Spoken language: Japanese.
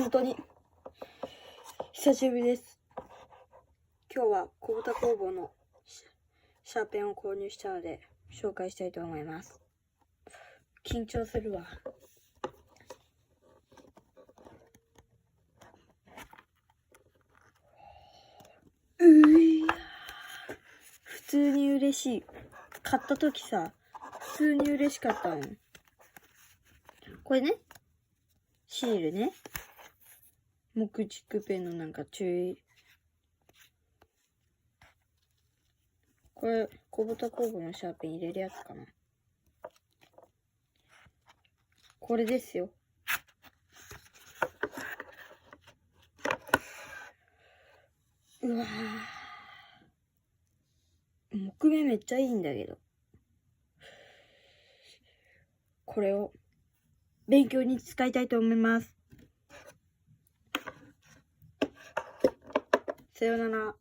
本当に久しぶりです。今日は小豚工房のシャーペンを購入したので紹介したいと思います。緊張するわ。普通に嬉しい。買った時さ、普通に嬉しかったの。これね、シールね。木軸ペンのなんか注意。これ、小豚工房のシャーペン入れるやつかな。これですよ。うわぁ。木目めっちゃいいんだけど。これを勉強に使いたいと思います。さようなら。